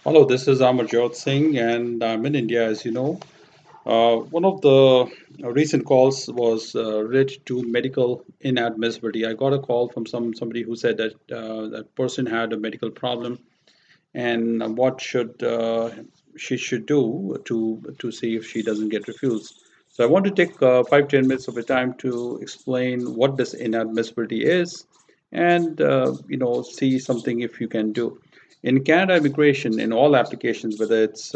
Hello, this is Amarjot Singh, and I'm in India, as you know. One of the recent calls was related to medical inadmissibility. I got a call from somebody who said that that person had a medical problem, and what should she should do to see if she doesn't get refused. So I want to take 5-10 minutes of your time to explain what this inadmissibility is, and see something if you can do. In Canada, immigration in all applications, whether it's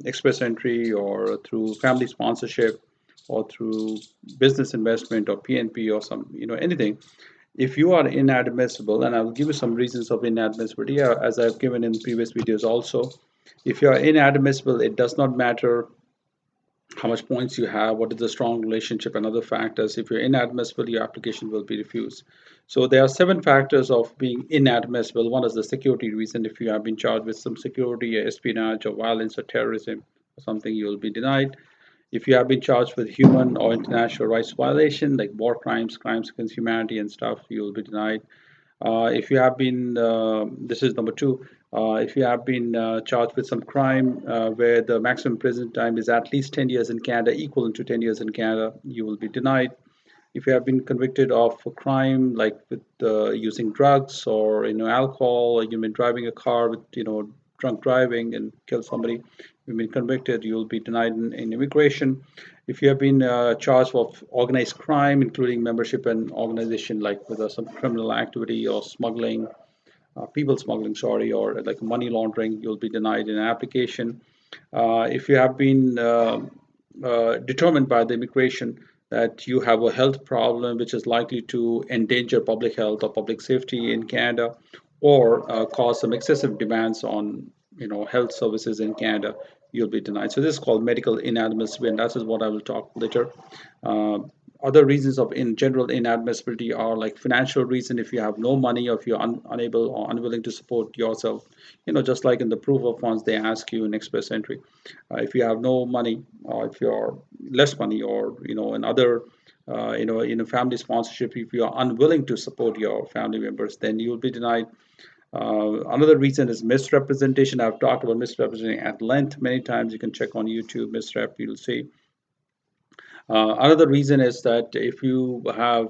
express entry or through family sponsorship or through business investment or PNP or some anything, if you are inadmissible, and I will give you some reasons of inadmissibility as I've given in previous videos also. If you are inadmissible, it does not matter how much points you have, what is the strong relationship, and other factors. If you're inadmissible, your application will be refused. So there are 7 factors of being inadmissible. One is the security reason. If you have been charged with some security, espionage, or violence, or terrorism, or something, you will be denied. If you have been charged with human or international rights violation, like war crimes, crimes against humanity, and stuff, you will be denied. If you have been, this is number two, if you have been charged with some crime where the maximum prison time is at least 10 years in Canada, equivalent to 10 years in Canada, you will be denied. If you have been convicted of a crime like with using drugs or alcohol, or you've been driving a car with drunk driving and kill somebody, you've been convicted, you will be denied in immigration. If you have been charged of organized crime, including membership in organization like with some criminal activity or smuggling, people smuggling, sorry, or like money laundering, you'll be denied an application. If you have been determined by the immigration that you have a health problem which is likely to endanger public health or public safety in Canada, or cause some excessive demands on health services in Canada, you'll be denied. So this is called medical inadmissibility, and that is what I will talk later. Uh, Other reasons of in general inadmissibility are like financial reason. If you have no money, or if you're unable or unwilling to support yourself, just like in the proof of funds they ask you in express entry. If you have no money, or if you're less money, or in other in a family sponsorship, if you are unwilling to support your family members, then you will be denied. Another reason is misrepresentation. I've talked about misrepresenting at length many times. You can check on YouTube misrep, you'll see. Another reason is that if you have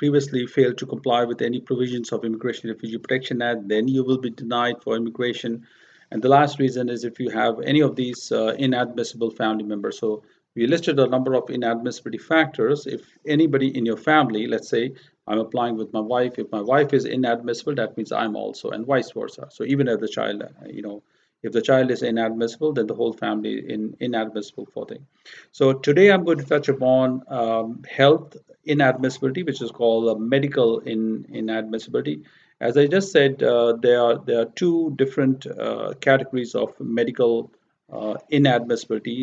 previously failed to comply with any provisions of Immigration Refugee Protection Act, then you will be denied for immigration. And the last reason is if you have any of these inadmissible family members. So we listed a number of inadmissibility factors. If anybody in your family, let's say I'm applying with my wife, if my wife is inadmissible, that means I'm also, and vice versa. So even if the child, if the child is inadmissible, then the whole family inadmissible for thing. So today I'm going to touch upon health inadmissibility, which is called medical inadmissibility. As I just said, there are 2 different categories of medical inadmissibility.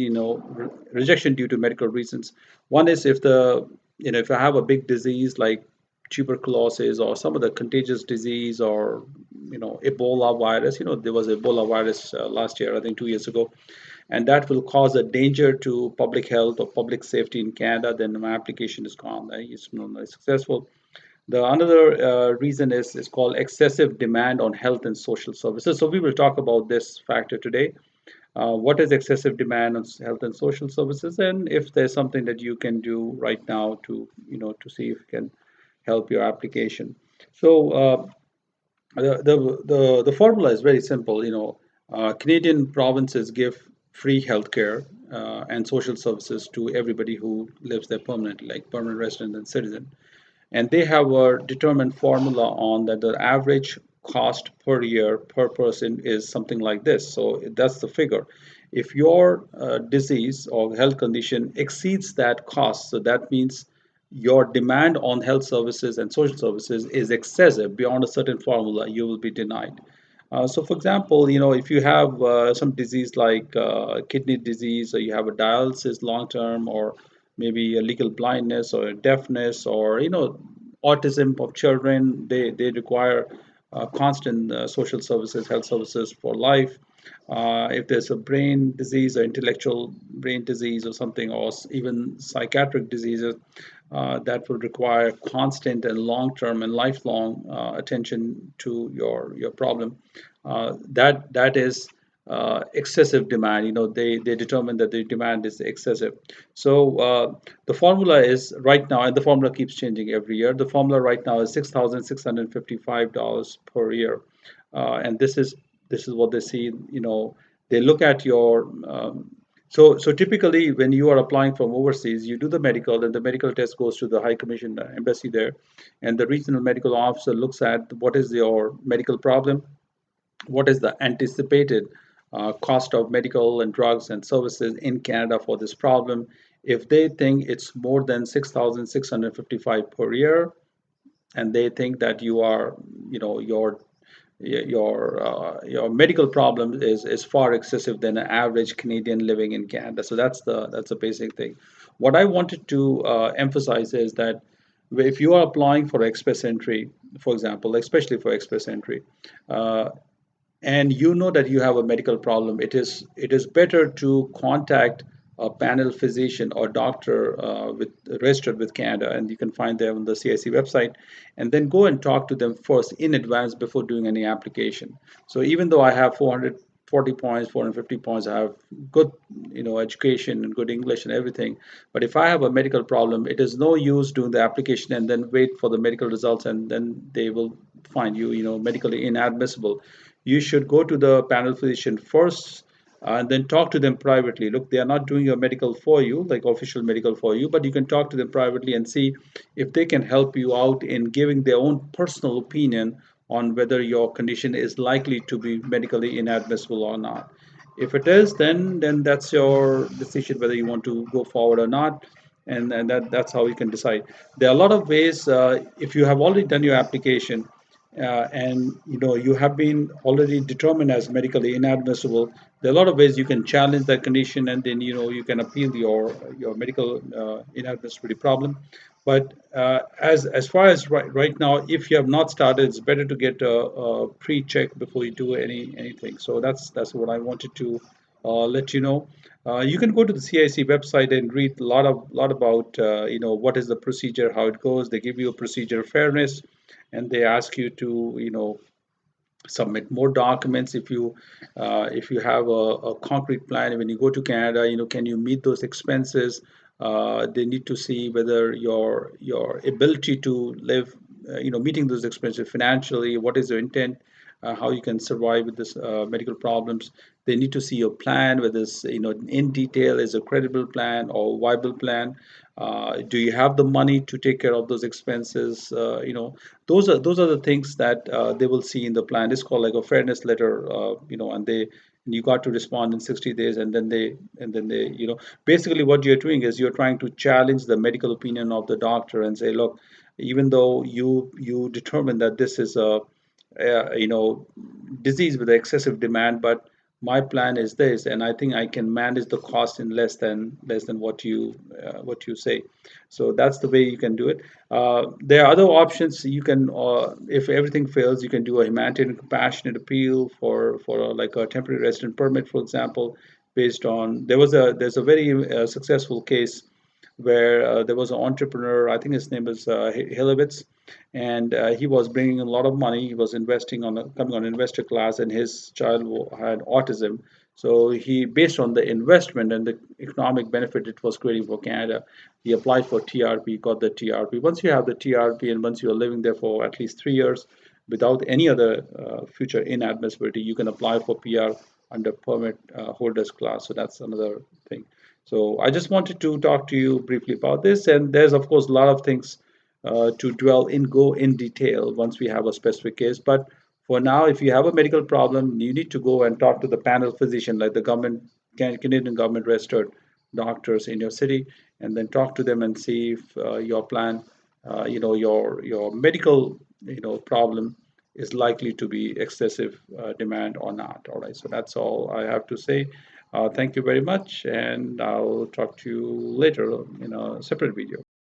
Rejection due to medical reasons. One is if the if I have a big disease like tuberculosis or some of the contagious disease, or Ebola virus. There was Ebola virus last year, I think 2 years ago, and that will cause a danger to public health or public safety in Canada, then my application is gone. It's not successful. The another reason is called excessive demand on health and social services. So we will talk about this factor today. What is excessive demand on health and social services, and if there's something that you can do right now to to see if it can help your application. So the formula is very simple. Canadian provinces give free healthcare and social services to everybody who lives there permanently, like permanent resident and citizen. And they have a determined formula on that the average cost per year per person is something like this. So that's the figure. If your disease or health condition exceeds that cost, so that means your demand on health services and social services is excessive beyond a certain formula, you will be denied. So, for example, if you have some disease like kidney disease, or you have a dialysis long term, or maybe a legal blindness or a deafness, or autism of children, they require constant social services, health services for life. If there's a brain disease or intellectual brain disease or something, or even psychiatric diseases that will require constant and long-term and lifelong attention to your problem, that is excessive demand. They determine that the demand is excessive. So the formula is right now, and the formula keeps changing every year. The formula right now is $6,655 per year, and this is what they see. They look at your so typically, when you are applying from overseas, you do the medical, and the medical test goes to the High Commission embassy there, and the regional medical officer looks at what is your medical problem, what is the anticipated cost of medical and drugs and services in Canada for this problem. If they think it's more than 6,655 per year, and they think that you are, your medical problem is far excessive than an average Canadian living in Canada. So that's the basic thing. What I wanted to emphasize is that if you are applying for express entry, for example, especially for express entry, uh, and you know that you have a medical problem, it is better to contact a panel physician or doctor with registered with Canada, and you can find them on the CIC website, and then go and talk to them first in advance before doing any application. So even though I have 440 points, 450 points, I have good, education and good English and everything, but if I have a medical problem, it is no use doing the application and then wait for the medical results, and then they will find you, medically inadmissible. You should go to the panel physician first, and then talk to them privately. Look, they are not doing your medical for you, like official medical for you, but you can talk to them privately and see if they can help you out in giving their own personal opinion on whether your condition is likely to be medically inadmissible or not. If it is, then that's your decision whether you want to go forward or not, and that's how you can decide. There are a lot of ways. If you have already done your application, and you have been already determined as medically inadmissible, there are a lot of ways you can challenge that condition, and then you can appeal your medical inadmissibility problem. But as far as right now, if you have not started, it's better to get a pre-check before you do anything. So that's what I wanted to let you know. You can go to the CIC website and read a lot about what is the procedure, how it goes. They give you a procedure fairness, and they ask you to submit more documents if you have a concrete plan. When you go to Canada, can you meet those expenses? They need to see whether your ability to live, meeting those expenses financially. What is your intent? How you can survive with this medical problems. They need to see your plan, whether it's in detail, is a credible plan or viable plan. Do you have the money to take care of those expenses? Those are the things that they will see in the plan. It's called like a fairness letter, and you got to respond in 60 days, and then they basically what you're doing is you're trying to challenge the medical opinion of the doctor and say, look, even though you determine that this is a disease with excessive demand, but my plan is this, and I think I can manage the cost in less than what you say. So that's the way you can do it. There are other options. You can, if everything fails, you can do a humanitarian compassionate appeal for like a temporary resident permit, for example, based on there's a very successful case where there was an entrepreneur. I think his name is Hilowitz, and he was bringing a lot of money. He was investing coming on investor class, and his child had autism. So he, based on the investment and the economic benefit it was creating for Canada, he applied for TRP, got the TRP. Once you have the TRP, and once you are living there for at least 3 years without any other future inadmissibility, you can apply for PR under permit holders class. So that's another thing. So I just wanted to talk to you briefly about this, and there's of course a lot of things to go in detail once we have a specific case. But for now, if you have a medical problem, you need to go and talk to the panel physician, like the Canadian government registered doctors in your city, and then talk to them and see if your plan, your medical, problem is likely to be excessive demand or not. All right, so that's all I have to say. Thank you very much, and I'll talk to you later in a separate video.